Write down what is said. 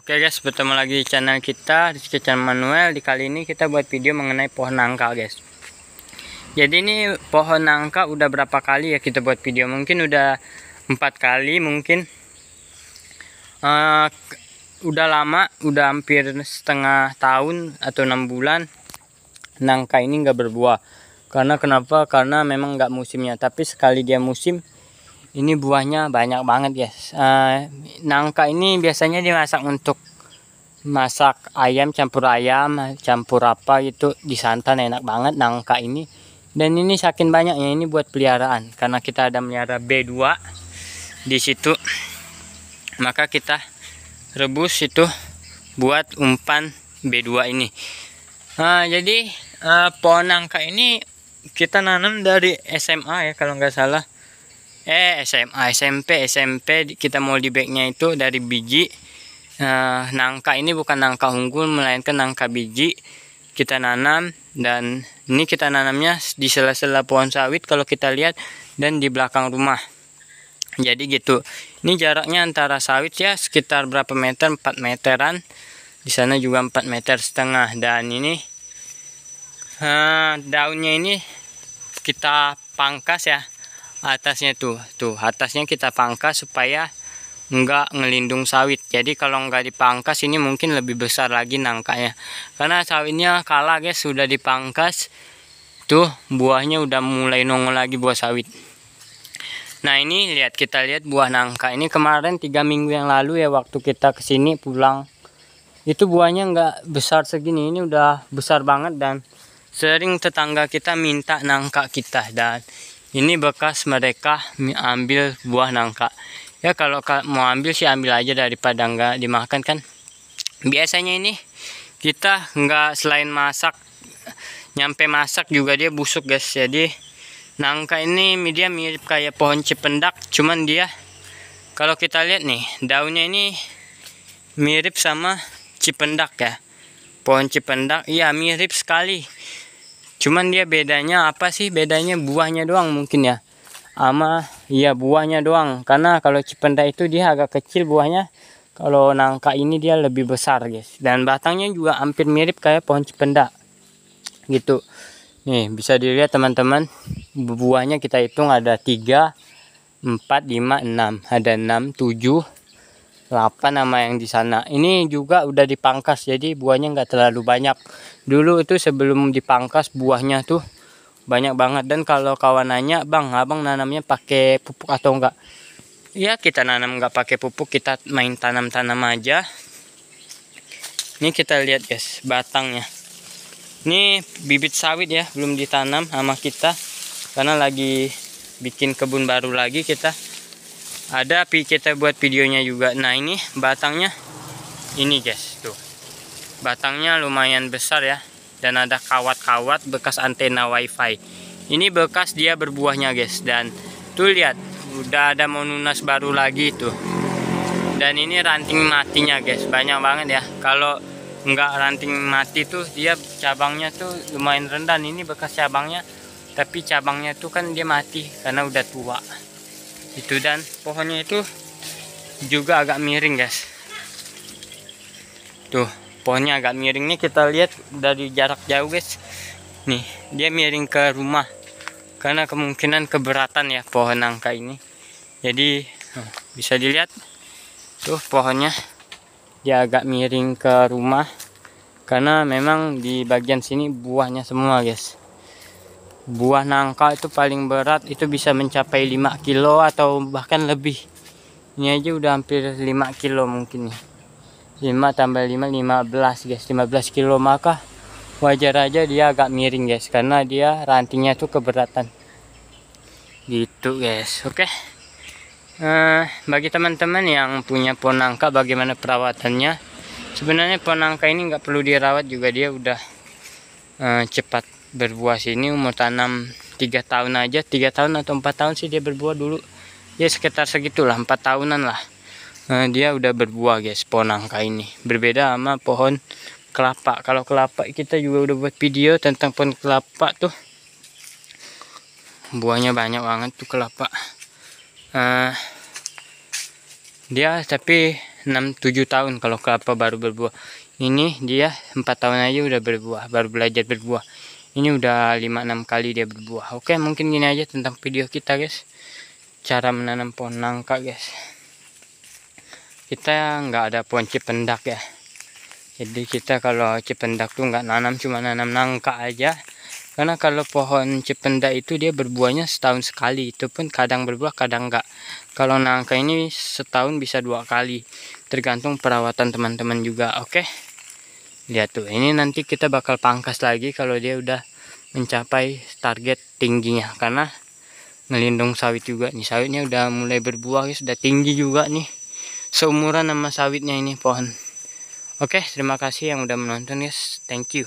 Oke guys, bertemu lagi di channel kita, di channel Manuel. Di kali ini kita buat video mengenai pohon nangka guys. Jadi ini pohon nangka udah berapa kali ya kita buat video, mungkin udah 4 kali mungkin. Udah lama, udah hampir setengah tahun atau 6 bulan nangka ini nggak berbuah. Karena kenapa? Karena memang nggak musimnya, tapi sekali dia musim ini buahnya banyak banget guys. Nangka ini biasanya dimasak untuk masak ayam, campur apa gitu, di santan enak banget nangka ini. Dan ini saking banyaknya ini buat peliharaan, karena kita ada melihara B2 di situ, maka kita rebus itu buat umpan B2 ini. Jadi pohon nangka ini kita nanam dari SMA ya kalau nggak salah. SMP kita mau di backnya itu dari biji. Nangka ini bukan nangka unggul, melainkan nangka biji kita nanam. Dan ini kita nanamnya di sela-sela pohon sawit kalau kita lihat, dan di belakang rumah. Jadi gitu. Ini jaraknya antara sawit ya sekitar berapa meter, 4 meteran. Di sana juga 4,5 meter. Dan ini daunnya ini kita pangkas ya. Atasnya tuh atasnya kita pangkas supaya enggak ngelindung sawit. Jadi kalau enggak dipangkas ini mungkin lebih besar lagi nangkanya, karena sawitnya kalah guys, sudah dipangkas tuh buahnya udah mulai nongol lagi buah sawit. Nah ini kita lihat buah nangka ini kemarin 3 minggu yang lalu ya, waktu kita kesini pulang itu buahnya enggak besar segini, ini udah besar banget. Dan sering tetangga kita minta nangka kita, dan ini bekas mereka ambil buah nangka. Ya kalau mau ambil sih ambil aja, daripada nggak dimakan kan. Biasanya ini kita nggak, selain masak, nyampe masak juga dia busuk guys. Jadi nangka ini dia mirip kayak pohon cipendak, cuman dia kalau kita lihat nih daunnya ini mirip sama cipendak ya. Pohon cipendak, iya mirip sekali. Cuman dia bedanya apa sih? Bedanya buahnya doang mungkin ya. Iya buahnya doang. Karena kalau cipendak itu dia agak kecil buahnya. Kalau nangka ini dia lebih besar guys. Dan batangnya juga hampir mirip kayak pohon cipendak. Gitu. Nih bisa dilihat teman-teman. Buahnya kita hitung ada 3, 4, 5, 6. Ada 6, 7, 8 nama yang di sana. Ini juga udah dipangkas, jadi buahnya nggak terlalu banyak. Dulu itu sebelum dipangkas buahnya tuh banyak banget. Dan kalau kawan nanya, bang abang nanamnya pakai pupuk atau enggak? Ya kita nanam nggak pakai pupuk, kita main tanam-tanam aja. Ini kita lihat guys batangnya. Ini bibit sawit ya, belum ditanam sama kita karena lagi bikin kebun baru lagi kita. Ada kita buat videonya juga. Nah ini batangnya ini guys, tuh batangnya lumayan besar ya, dan ada kawat-kawat bekas antena wifi. Ini bekas dia berbuahnya guys. Dan tuh lihat udah ada mau nunas baru lagi tuh. Dan ini ranting matinya guys, banyak banget ya. Kalau nggak ranting mati tuh dia cabangnya tuh lumayan rendah. Ini bekas cabangnya, tapi cabangnya tuh kan dia mati karena udah tua itu. Dan pohonnya itu juga agak miring guys. Tuh pohonnya agak miring nih, kita lihat dari jarak jauh guys. Nih dia miring ke rumah karena kemungkinan keberatan ya pohon nangka ini. Jadi bisa dilihat tuh pohonnya dia agak miring ke rumah karena memang di bagian sini buahnya semua guys. Buah nangka itu paling berat itu bisa mencapai 5 kilo atau bahkan lebih. Ini aja udah hampir 5 kilo mungkin ya. 5 tambah 5, 15 guys, 15 kilo. Maka wajar aja dia agak miring guys, karena dia rantingnya tuh keberatan. Gitu guys. Oke. Bagi teman-teman yang punya pohon nangka, bagaimana perawatannya? Sebenarnya pohon nangka ini nggak perlu dirawat juga, dia udah cepat berbuah. Sini umur tanam 3 tahun aja, 3 tahun atau 4 tahun sih dia berbuah dulu ya, sekitar segitulah, 4 tahunan lah. Dia udah berbuah guys pohon nangka ini. Berbeda sama pohon kelapa. Kalau kelapa kita juga udah buat video tentang pohon kelapa tuh, buahnya banyak banget tuh kelapa. Dia tapi 6-7 tahun kalau kelapa baru berbuah. Ini dia 4 tahun aja udah berbuah, baru belajar berbuah. Ini udah 5-6 kali dia berbuah. Oke, mungkin gini aja tentang video kita guys, cara menanam pohon nangka guys. Kita nggak ada pohon cipendak ya, jadi kita kalau cipendak tuh nggak nanam, cuma nanam nangka aja. Karena kalau pohon cipendak itu dia berbuahnya setahun sekali, itu pun kadang berbuah kadang enggak. Kalau nangka ini setahun bisa 2 kali, tergantung perawatan teman-teman juga. Oke, lihat tuh, ini nanti kita bakal pangkas lagi kalau dia udah mencapai target tingginya, karena ngelindung sawit juga nih. Sawitnya udah mulai berbuah guys, sudah tinggi juga nih, seumuran sama sawitnya ini pohon. Oke, terima kasih yang udah menonton guys, thank you.